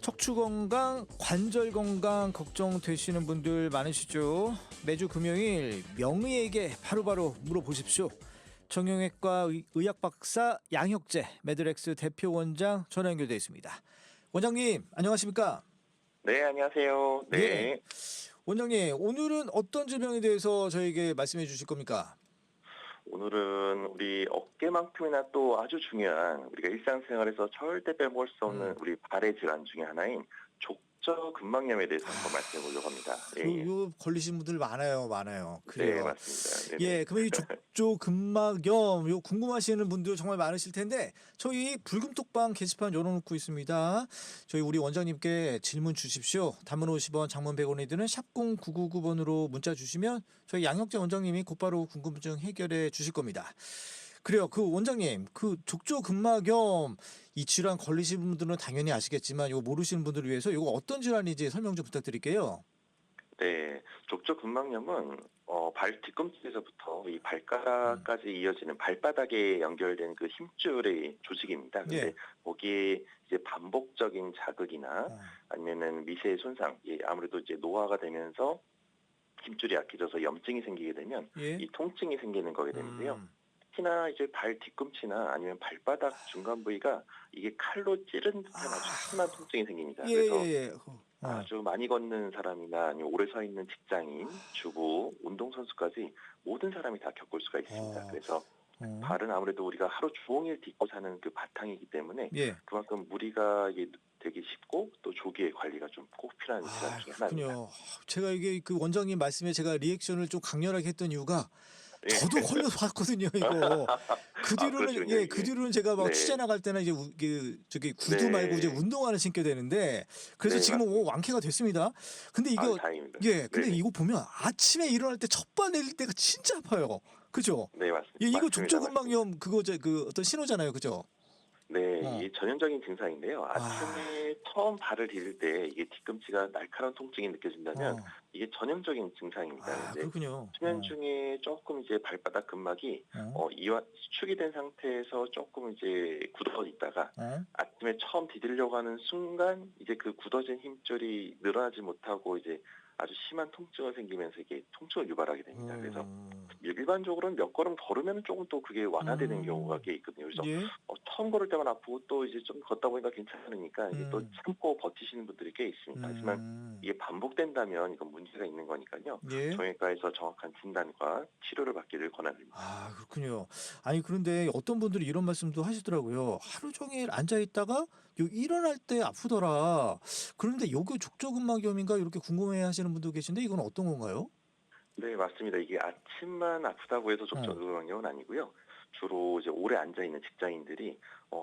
척추 건강, 관절 건강 걱정되시는 분들 많으시죠? 매주 금요일 명의에게 바로바로 물어보십시오. 정형외과 의학 박사 양혁재 메드렉스 대표 원장 전화 연결되어 있습니다. 원장님 안녕하십니까? 네, 안녕하세요. 네. 예. 원장님 오늘은 어떤 질병에 대해서 저에게 말씀해 주실 겁니까? 오늘은 우리 어깨만큼이나 또 아주 중요한 우리가 일상생활에서 절대 빼먹을 수 없는 우리 발의 질환 중에 하나인 족저근막염에 대해서 한번 말씀해 보려고 합니다. 예. 요 걸리신 분들 많아요. 네, 그래요. 맞습니다. 네네. 예, 그러면 이 족저근막염 요 궁금하시는 분들 정말 많으실 텐데 저희 불금톡방 게시판 열어놓고 있습니다. 저희 우리 원장님께 질문 주십시오. 단문 50원, 장문 100원이 드는 샵 0999번으로 문자 주시면 저희 양혁재 원장님이 곧바로 궁금증 해결해 주실 겁니다. 그래요. 그 원장님, 그 족저근막염 이 질환 걸리신 분들은 당연히 아시겠지만 이거 모르시는 분들을 위해서 이거 어떤 질환인지 설명 좀 부탁드릴게요. 네, 족저근막염은 발 뒤꿈치에서부터 이 발가락까지 이어지는 발바닥에 연결된 그 힘줄의 조직입니다. 근데 예. 거기에 이제 반복적인 자극이나 아니면은 미세 손상, 아무래도 이제 노화가 되면서 힘줄이 약해져서 염증이 생기게 되면 예. 이 통증이 생기는 거게 되는데요. 특히나 이제 발 뒤꿈치나 아니면 발바닥 중간 부위가 이게 칼로 찌른 듯한 아주 심한 통증이 생깁니다. 그래서 아주 많이 걷는 사람이나 아니면 오래 서 있는 직장인, 주부, 운동선수까지 모든 사람이 다 겪을 수가 있습니다. 그래서 발은 아무래도 우리가 하루 종일 딛고 사는 그 바탕이기 때문에 예. 그만큼 무리가 이게 되기 쉽고 또 조기의 관리가 좀 꼭 필요한 질환 중에 하나입니다. 그렇군요. 제가 이게 그 원장님 말씀에 제가 리액션을 좀 강렬하게 했던 이유가 예. 저도 걸려봤거든요, 이거. 그 뒤로는 그러시군요. 그 뒤로는 제가 막 네. 취재 나갈 때는 이제 저기 구두 네. 말고 이제 운동화를 신게 되는데 그래서 네, 지금은 맞습니다. 완쾌가 됐습니다. 근데 이거 다행입니다. 예, 근데 네네. 이거 보면 아침에 일어날 때 첫발 내릴 때가 진짜 아파요. 그죠? 네, 맞습니다. 예, 이거 맞습니다. 족저근막염 그거죠, 그 어떤 신호잖아요, 그죠? 네, 이게 전형적인 증상인데요. 아침에 처음 발을 디딜 때 이게 뒤꿈치가 날카로운 통증이 느껴진다면 이게 전형적인 증상입니다. 이제 그렇군요. 수면 중에 조금 이제 발바닥 근막이 이완 수축이 된 상태에서 조금 이제 굳어 있다가 아침에 처음 디디려고 하는 순간 이제 그 굳어진 힘줄이 늘어나지 못하고 이제 아주 심한 통증이 생기면서 이게 통증을 유발하게 됩니다. 그래서 일반적으로는 몇 걸음 걸으면 조금 또 그게 완화되는 경우가 꽤 있거든요. 그래서 예. 처음 걸을 때만 아프고 또 이제 좀 걷다 보니까 괜찮으니까 이게 또 참고 버티시는 분들이 꽤 있습니다. 하지만 이게 반복된다면 이건 문제가 있는 거니까요. 예. 정형외과에서 정확한 진단과 치료를 받기를 권합니다. 그렇군요. 아니 그런데 어떤 분들이 이런 말씀도 하시더라고요. 하루 종일 앉아 있다가 일어날 때 아프더라. 그런데 요게 족저근막염인가 이렇게 궁금해하시는 분도 계신데 이건 어떤 건가요? 네, 맞습니다. 이게 아침만 아프다고 해서 족저근막염은 아니고요. 주로 이제 오래 앉아 있는 직장인들이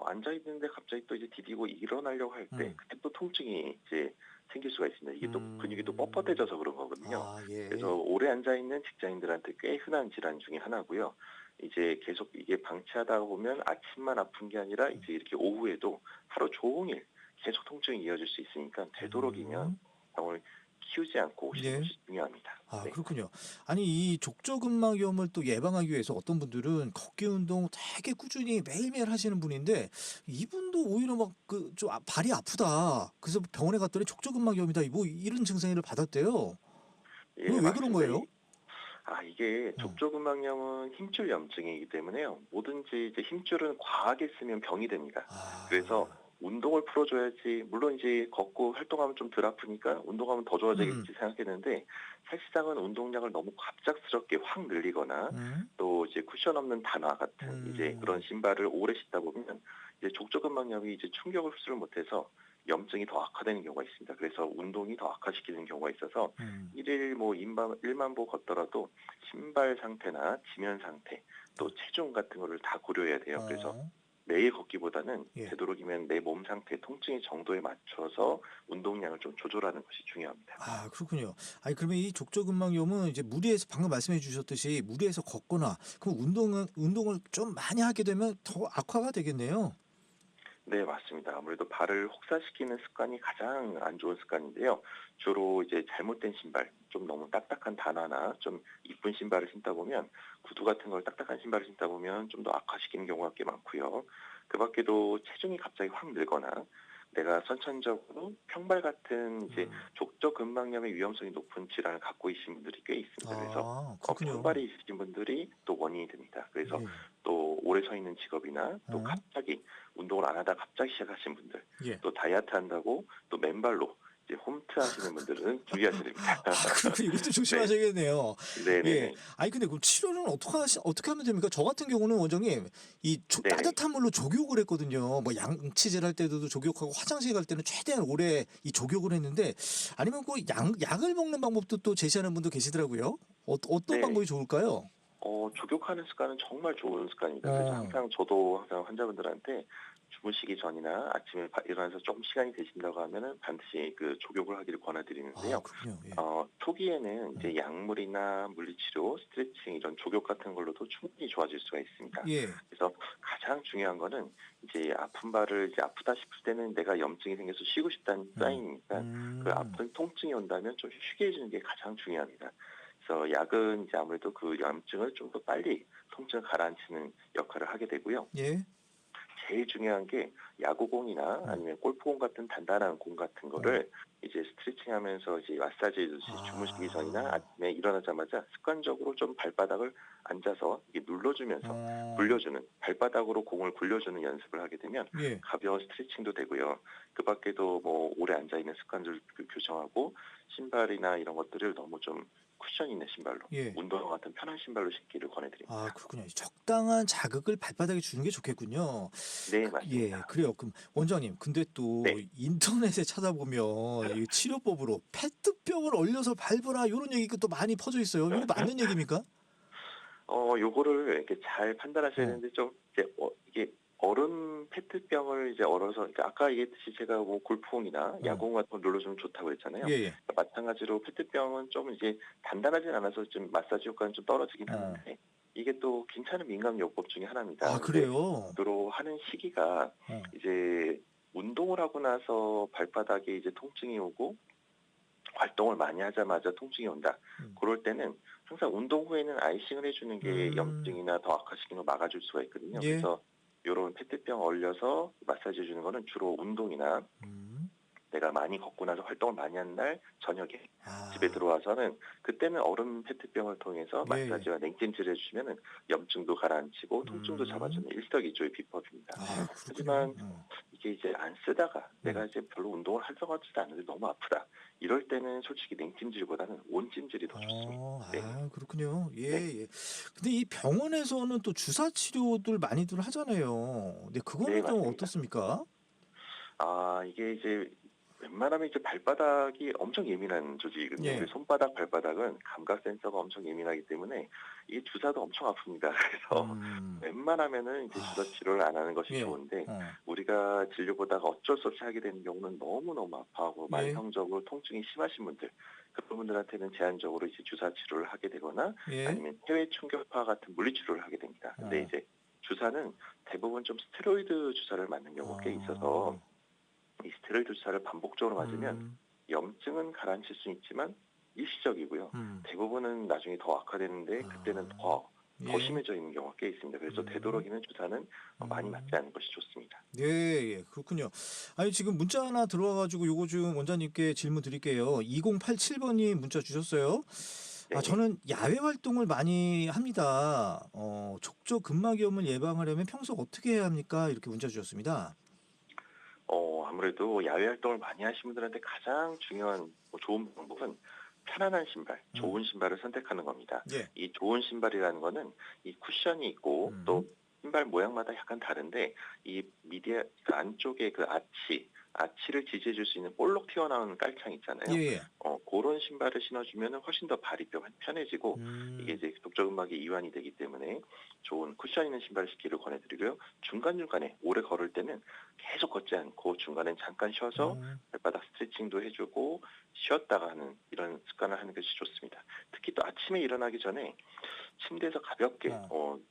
앉아 있는데 갑자기 또 이제 디디고 일어나려고 할 때 그때 또 통증이 이제 생길 수가 있습니다. 이게 또 근육이 또 뻣뻣해져서 그런 거거든요. 예. 그래서 오래 앉아 있는 직장인들한테 꽤 흔한 질환 중에 하나고요. 이제 계속 이게 방치하다 보면 아침만 아픈 게 아니라 이제 이렇게 오후에도 하루 종일 계속 통증이 이어질 수 있으니까 되도록이면 병을 키우지 않고 오시는 것이 중요합니다. 네. 그렇군요. 아니 이 족저근막염을 또 예방하기 위해서 어떤 분들은 걷기 운동 되게 꾸준히 매일매일 하시는 분인데 이분도 오히려 막 그 좀 발이 아프다. 그래서 병원에 갔더니 족저근막염이다. 뭐 이런 증상을 받았대요. 예, 왜 그런 맞습니다. 거예요? 이게 족저근막염은 힘줄 염증이기 때문에요. 뭐든지 이제 힘줄은 과하게 쓰면 병이 됩니다. 그래서 운동을 풀어줘야지, 물론 이제 걷고 활동하면 좀 덜 아프니까 운동하면 더 좋아지겠지 생각했는데, 사실상은 운동량을 너무 갑작스럽게 확 늘리거나, 또 이제 쿠션 없는 단화 같은 이제 그런 신발을 오래 신다 보면, 이제 족저근막염이 이제 충격을 흡수를 못해서 염증이 더 악화되는 경우가 있습니다. 그래서 운동이 더 악화시키는 경우가 있어서 일일 뭐 일만 보 걷더라도 신발 상태나 지면 상태, 또 체중 같은 거를 다 고려해야 돼요. 그래서 매일 걷기보다는 되도록이면 내 몸 상태, 통증의 정도에 맞춰서 운동량을 좀 조절하는 것이 중요합니다. 그렇군요. 아니 그러면 이 족저근막염은 이제 무리해서 방금 말씀해 주셨듯이 무리해서 걷거나 그럼 운동을 좀 많이 하게 되면 더 악화가 되겠네요. 네, 맞습니다. 아무래도 발을 혹사시키는 습관이 가장 안 좋은 습관인데요. 주로 이제 잘못된 신발, 좀 너무 딱딱한 단화나 좀 이쁜 신발을 신다 보면, 구두 같은 걸 딱딱한 신발을 신다 보면 좀 더 악화시키는 경우가 꽤 많고요. 그 밖에도 체중이 갑자기 확 늘거나, 내가 선천적으로 평발 같은 이제 음. 족저근막염의 위험성이 높은 질환을 갖고 계신 분들이 꽤 있습니다. 그래서 그렇군요. 평발이 있으신 분들이 또 원인이 됩니다. 그래서 예. 또 오래 서 있는 직업이나 또 어? 갑자기 운동을 안 하다 갑자기 시작하신 분들, 예. 또 다이어트 한다고 또 맨발로 이제 홈트 하시는 분들은 주의하셔야 됩니다. 그렇군요. 이것도 네. 조심하셔야겠네요. 예. 네네네. 아니 근데 그럼 치료는 어떻게 하면 됩니까? 저 같은 경우는 원장님 네네. 따뜻한 물로 족욕을 했거든요. 뭐 양치질 할 때도 족욕하고 화장실 갈 때는 최대한 오래 이 족욕을 했는데 아니면 그 약을 먹는 방법도 또 제시하는 분도 계시더라고요. 어떤 네. 방법이 좋을까요? 족욕하는 습관은 정말 좋은 습관입니다. 그래서 어. 저도 항상 환자분들한테 주무시기 전이나 아침에 일어나서 조금 시간이 되신다고 하면은 반드시 그 족욕을 하기를 권해드리는데요. 그렇군요. 예. 초기에는 이제 약물이나 물리치료, 스트레칭 이런 족욕 같은 걸로도 충분히 좋아질 수가 있습니다. 예. 그래서 가장 중요한 거는 이제 아픈 발을 이제 아프다 싶을 때는 내가 염증이 생겨서 쉬고 싶다는 사인이니까 그 아픈 통증이 온다면 좀 쉬게 해주는 게 가장 중요합니다. 그래서 약은 이제 아무래도 그 염증을 좀 더 빨리 통증을 가라앉히는 역할을 하게 되고요. 예. 제일 중요한 게 야구공이나 아니면 골프공 같은 단단한 공 같은 거를 이제 스트레칭하면서 이제 마사지 해주듯이 주무시기 전이나 아침에 일어나자마자 습관적으로 좀 발바닥을 앉아서 이게 눌러주면서 굴려주는 발바닥으로 공을 굴려주는 연습을 하게 되면 예. 가벼운 스트레칭도 되고요. 그 밖에도 뭐 오래 앉아 있는 습관들 교정하고 신발이나 이런 것들을 너무 좀 쿠션 있는 신발로 예. 운동화 같은 편한 신발로 신기를 권해드립니다. 그렇군요. 적당한 자극을 발바닥에 주는 게 좋겠군요. 네, 예, 맞습니다. 그래요. 그럼 원장님, 근데 또 네. 인터넷에 찾아보면 이 치료법으로 페트병을 얼려서 밟으라 이런 얘기가 또 많이 퍼져 있어요. 이거 맞는 얘기입니까? 요거를 이렇게 잘 판단하셔야 어. 되는데 좀 이제 이게 얼음 페트병을 이제 얼어서 그러니까 아까 얘기했듯이 제가 뭐 골프공이나 야구공 같은 걸 눌러주면 좋다고 했잖아요. 예, 예. 그러니까 마찬가지로 페트병은 좀 이제 단단하진 않아서 좀 마사지 효과는 좀 떨어지긴 하는데 이게 또 괜찮은 민감요법 중에 하나입니다. 근데 그래요? 주로 하는 시기가 어. 이제 운동을 하고 나서 발바닥에 이제 통증이 오고 활동을 많이 하자마자 통증이 온다. 그럴 때는 항상 운동 후에는 아이싱을 해주는 게 염증이나 더 악화시키는 걸 막아줄 수가 있거든요. 예. 그래서 이런 페트병 얼려서 마사지 해주는 거는 주로 운동이나 내가 많이 걷고 나서 활동을 많이 한 날 저녁에 집에 들어와서는 그때는 얼음 페트병을 통해서 예, 예. 마사지와 냉찜질을 해주시면은 염증도 가라앉히고 통증도 잡아주는 일석이조의 비법입니다. 하지만 이게 이제 안 쓰다가 내가 이제 별로 운동을 활성화하지도 않는데 너무 아프다. 이럴 때는 솔직히 냉찜질보다는 온찜질이 더 좋습니다. 네. 그렇군요. 예, 네. 예. 근데 이 병원에서는 또 주사 치료들 많이들 하잖아요. 근데 네, 그거는 좀 맞습니다. 어떻습니까? 이게 이제 웬만하면 이제 발바닥이 엄청 예민한 조직이거든요. 예. 우리 손바닥, 발바닥은 감각 센서가 엄청 예민하기 때문에 이 주사도 엄청 아픕니다. 그래서 웬만하면은 이제 주사 치료를 안 하는 것이 예. 좋은데 우리가 진료보다가 어쩔 수 없이 하게 되는 경우는 너무너무 아파하고 예. 만성적으로 통증이 심하신 분들 그런 분들한테는 제한적으로 이제 주사 치료를 하게 되거나 예. 아니면 해외 충격파 같은 물리 치료를 하게 됩니다. 근데 이제 주사는 대부분 좀 스테로이드 주사를 맞는 경우가 꽤 있어서 이 스테로이드 주사를 반복적으로 맞으면 염증은 가라앉힐 수 있지만 일시적이고요. 대부분은 나중에 더 악화되는데 그때는 더 예. 심해져 있는 경우가 꽤 있습니다. 그래서 되도록이면 주사는 많이 맞지 않는 것이 좋습니다. 예, 예, 그렇군요. 아니 지금 문자 하나 들어와가지고 요거 좀 원장님께 질문 드릴게요. 2087번이 문자 주셨어요. 네. 저는 야외 활동을 많이 합니다. 족저근막염을 예방하려면 평소 어떻게 해야 합니까? 이렇게 문자 주셨습니다. 아무래도 야외 활동을 많이 하시는 분들한테 가장 중요한 좋은 방법은 편안한 신발, 좋은 신발을 선택하는 겁니다. 예. 이 좋은 신발이라는 거는 이 쿠션이 있고 또 신발 모양마다 약간 다른데 이 미디어 안쪽에 그 아치를 지지해 줄 수 있는 볼록 튀어나오는 깔창 있잖아요. 예. 그런 신발을 신어주면 훨씬 더 발이 편해지고 이게 이제 족저근막에 이완이 되기 때문에 좋은 쿠션 있는 신발을 신기를 권해드리고요. 중간중간에 오래 걸을 때는 계속 걷지 않고 중간엔 잠깐 쉬어서 발바닥 스트레칭도 해주고 쉬었다가 하는 이런 습관을 하는 것이 좋습니다. 특히 또 아침에 일어나기 전에 침대에서 가볍게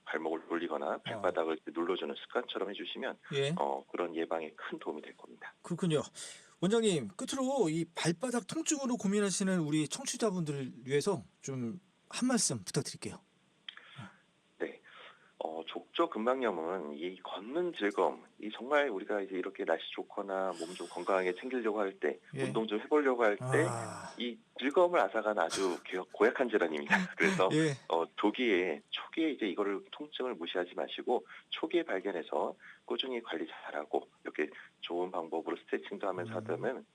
발목을 돌리거나 발바닥을 눌러주는 습관처럼 해주시면 예. 그런 예방에 큰 도움이 될 겁니다. 그렇군요. 원장님 끝으로 이 발바닥 통증으로 고민하시는 우리 청취자분들을 위해서 좀 한 말씀 부탁드릴게요. 네. 족저 근막염은 이 걷는 즐거움, 이 정말 우리가 이제 이렇게 날씨 좋거나 몸 좀 건강하게 챙기려고 할 때, 예. 운동 좀 해보려고 할 때, 아, 이 즐거움을 앗아가는 아주 고약한 질환입니다. 그래서 예. 초기에 이제 이거를 통증을 무시하지 마시고 초기에 발견해서 꾸준히 관리 잘하고 이렇게 좋은 방법으로 스트레칭도 하면서 하다 보면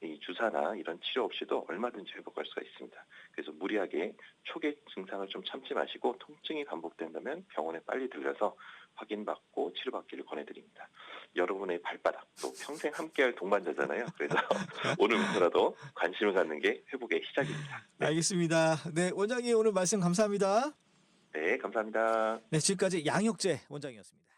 이 주사나 이런 치료 없이도 얼마든지 회복할 수가 있습니다. 그래서 무리하게 초기 증상을 좀 참지 마시고 통증이 반복된다면 병원에 빨리 들려서 확인받고 치료받기를 권해드립니다. 여러분의 발바닥 또 평생 함께할 동반자잖아요. 그래서 오늘부터라도 관심을 갖는 게 회복의 시작입니다. 네, 알겠습니다. 네, 원장님 오늘 말씀 감사합니다. 네 감사합니다. 네, 지금까지 양혁재 원장이었습니다.